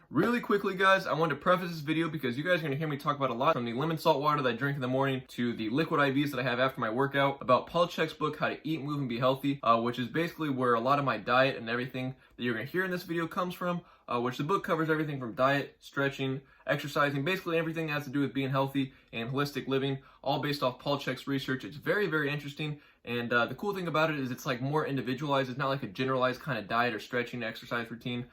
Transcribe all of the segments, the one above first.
Really quickly, guys, I wanted to preface this video because you guys are going to hear me talk about a lot, from the lemon salt water that I drink in the morning to the liquid IVs that I have after my workout, about Paul Chek's book, How to Eat, Move, and Be Healthy, which is basically where a lot of my diet and everything that you're going to hear in this video comes from, which the book covers everything from diet, stretching, exercising, basically everything that has to do with being healthy and holistic living, all based off Paul Chek's research. It's very, very interesting, and the cool thing about it is it's like more individualized. It's not like a generalized kind of diet or stretching exercise routine.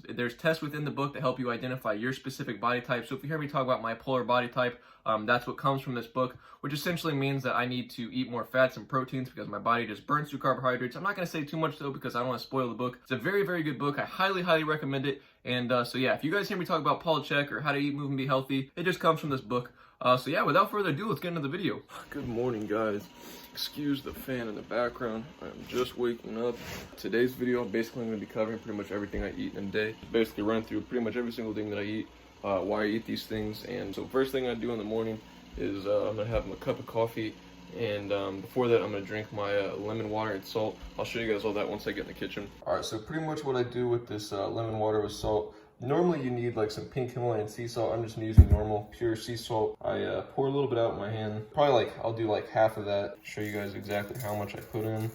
There's tests within the book to help you identify your specific body type. So if you hear me talk about my polar body type, that's what comes from this book, which essentially means that I need to eat more fats and proteins because my body just burns through carbohydrates. I'm not going to say too much though because I don't want to spoil the book. It's a very, very good book. I highly, highly recommend it. And so yeah, if you guys hear me talk about Paul Chek or How to Eat, Move, and Be Healthy, it just comes from this book. So yeah, without further ado, let's get into the video. Good morning, guys. Excuse the fan in the background. I'm just waking up. Today's video, basically I'm going to be covering pretty much everything I eat in a day. Basically run through pretty much every single thing that I eat, why I eat these things. And so first thing I do in the morning is I'm going to have a cup of coffee. And before that, I'm going to drink my lemon water and salt. I'll show you guys all that once I get in the kitchen. Alright, so pretty much what I do with this lemon water with salt. Normally you need like some pink Himalayan sea salt. I'm just using normal pure sea salt. I pour a little bit out in my hand. Probably I'll do like half of that. Show you guys exactly how much I put in.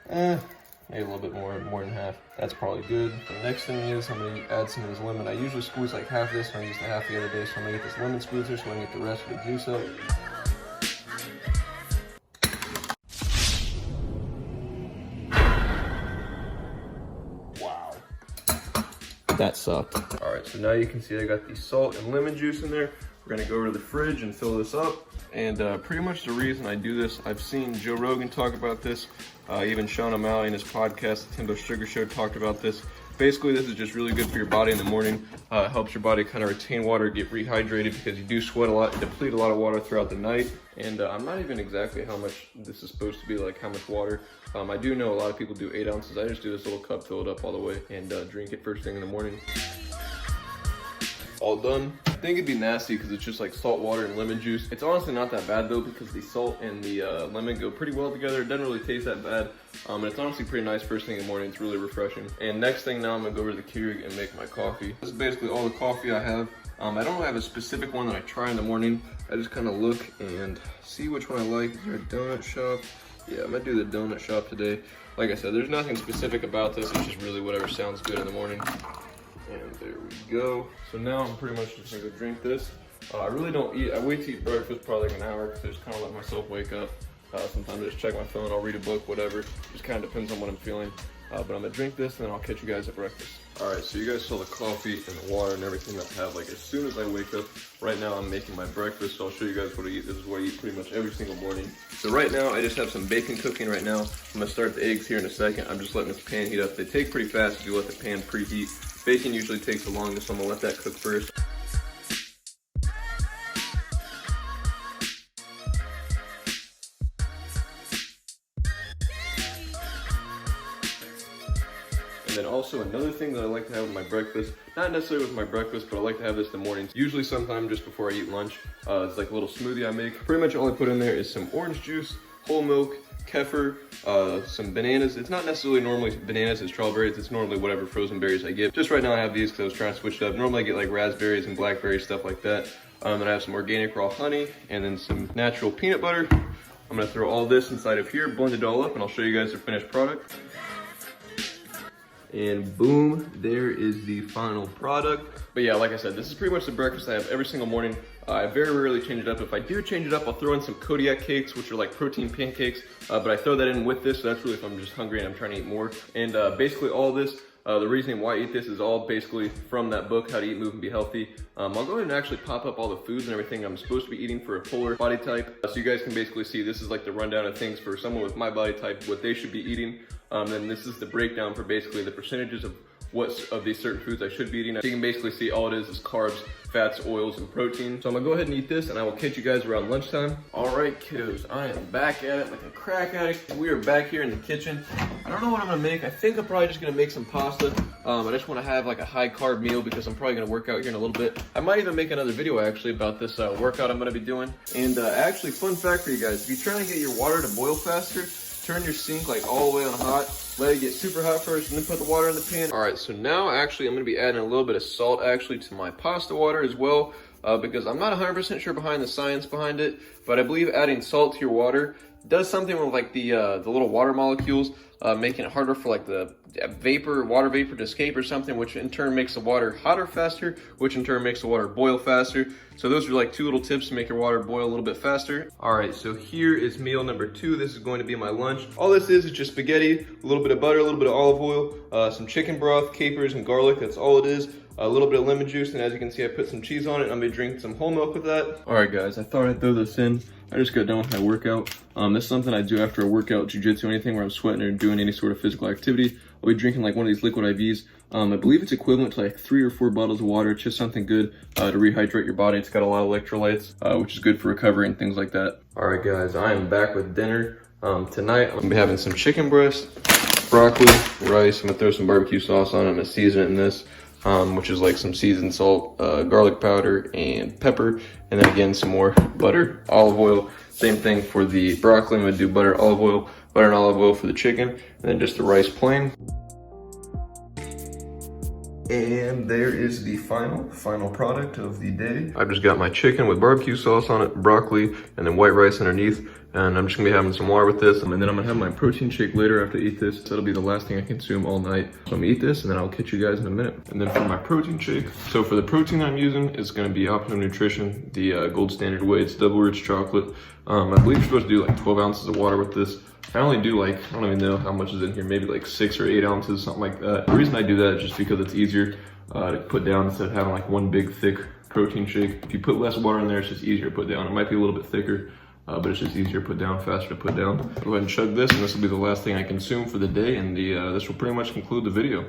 Maybe a little bit more than half. That's probably good. The next thing is I'm gonna add some of this lemon. I usually squeeze like half of this, and I used the half the other day. So I'm gonna get this lemon squeezer so I can get the rest of the juice out. That sucked. All right, so now you can see I got the salt and lemon juice in there. We're gonna go over to the fridge and fill this up. And pretty much the reason I do this, I've seen Joe Rogan talk about this. Even Sean O'Malley in his podcast, The Timbo Sugar Show, talked about this. Basically, this is just really good for your body in the morning. It helps your body kind of retain water, get rehydrated, because you do sweat a lot, deplete a lot of water throughout the night. And I'm not even exactly how much this is supposed to be, like how much water. I do know a lot of people do 8 ounces. I just do this little cup, fill it up all the way, and drink it first thing in the morning. All done. I think it'd be nasty because it's just like salt water and lemon juice. It's honestly not that bad though because the salt and the lemon go pretty well together. It doesn't really taste that bad. And it's honestly pretty nice first thing in the morning. It's really refreshing. And next thing now I'm gonna go over to the Keurig and make my coffee. This is basically all the coffee I have. I don't have a specific one that I try in the morning. I just kind of look and see which one I like. Is there a donut shop? Yeah, I'm gonna do the donut shop today. Like I said, there's nothing specific about this. It's just really whatever sounds good in the morning. And there we go. So now I'm pretty much just gonna go drink this. I really don't eat, I wait to eat breakfast probably like an hour because I just kind of let myself wake up. Sometimes I just check my phone, I'll read a book, whatever. Just kind of depends on what I'm feeling. But I'm gonna drink this and then I'll catch you guys at breakfast. All right, so you guys saw the coffee and the water and everything that I have like as soon as I wake up. Right now I'm making my breakfast, so I'll show you guys what I eat. This is what I eat pretty much every single morning. So right now I just have some bacon cooking right now. I'm gonna start the eggs here in a second. I'm just letting this pan heat up. They take pretty fast if you let the pan preheat. Bacon usually takes the longest, so I'm gonna let that cook first. And then also another thing that I like to have with my breakfast, not necessarily with my breakfast, but I like to have this in the mornings, usually sometime just before I eat lunch. It's like a little smoothie I make. Pretty much all I put in there is some orange juice, whole milk, kefir, some bananas. It's not necessarily normally bananas and strawberries. It's normally whatever frozen berries I get. Just right now I have these because I was trying to switch it up. Normally I get like raspberries and blackberries, stuff like that. Then I have some organic raw honey and then some natural peanut butter. I'm gonna throw all this inside of here, blend it all up, and I'll show you guys the finished product. And boom, there is the final product. But yeah, like I said, this is pretty much the breakfast I have every single morning. I very rarely change it up. If I do change it up, I'll throw in some Kodiak cakes, which are like protein pancakes, but I throw that in with this, so that's really if I'm just hungry and I'm trying to eat more. And basically all this, the reason why I eat this is all basically from that book, How to Eat, Move, and Be Healthy. I'll go ahead and actually pop up all the foods and everything I'm supposed to be eating for a polar body type. So you guys can basically see this is like the rundown of things for someone with my body type, what they should be eating. Then this is the breakdown for basically the percentages of what of these certain foods I should be eating. So you can basically see all it is carbs, fats, oils, and protein. So I'm gonna go ahead and eat this and I will catch you guys around lunchtime. All right, kiddos, I am back at it like a crack addict. We are back here in the kitchen. I don't know what I'm gonna make. I think I'm probably just gonna make some pasta. I just wanna have like a high carb meal because I'm probably gonna work out here in a little bit. I might even make another video actually about this workout I'm gonna be doing. And actually, fun fact for you guys, if you're trying to get your water to boil faster, turn your sink like all the way on hot Let it get super hot first and then put the water in the pan. All right, so now actually I'm gonna be adding a little bit of salt actually to my pasta water as well, because I'm not 100% sure behind the science behind it, but I believe adding salt to your water does something with like the little water molecules, making it harder for like the water vapor to escape or something, which in turn makes the water hotter faster, which in turn makes the water boil faster. So those are like 2 little tips to make your water boil a little bit faster. All right, so here is meal number 2. This is going to be my lunch. All this is just spaghetti, a little bit of butter, a little bit of olive oil, some chicken broth, capers, and garlic. That's all it is. A little bit of lemon juice, and as you can see, I put some cheese on it. I'm gonna drink some whole milk with that. All right, guys, I thought I'd throw this in. I just got done with my workout. This is something I do after a workout, jiu-jitsu, anything where I'm sweating or doing any sort of physical activity. I'll be drinking like one of these liquid IVs. I believe it's equivalent to like 3 or 4 bottles of water. It's just something good to rehydrate your body. It's got a lot of electrolytes, which is good for recovery and things like that. All right, guys, I am back with dinner. Tonight, I'm gonna be having some chicken breast, broccoli, rice. I'm gonna throw some barbecue sauce on it. I'm gonna season it in this, which is like some seasoned salt, garlic powder, and pepper. And then again, some more butter, olive oil. Same thing for the broccoli. I'm gonna do butter, olive oil, butter and olive oil for the chicken, and then just the rice plain. And there is the final product of the day. I've just got my chicken with barbecue sauce on it, broccoli, and then white rice underneath. And I'm just gonna be having some water with this. And then I'm gonna have my protein shake later after I eat this. That'll be the last thing I consume all night. So I'm gonna eat this and then I'll catch you guys in a minute. And then for my protein shake, so for the protein I'm using, it's gonna be Optimum Nutrition, the gold standard way. It's double rich chocolate. I believe you're supposed to do like 12 ounces of water with this. I only do like, I don't even know how much is in here, maybe like 6 or 8 ounces, something like that. The reason I do that is just because it's easier to put down instead of having like one big thick protein shake. If you put less water in there, it's just easier to put down. It might be a little bit thicker, but it's just easier to put down, faster to put down. Go ahead and chug this, and this will be the last thing I consume for the day, and this will pretty much conclude the video.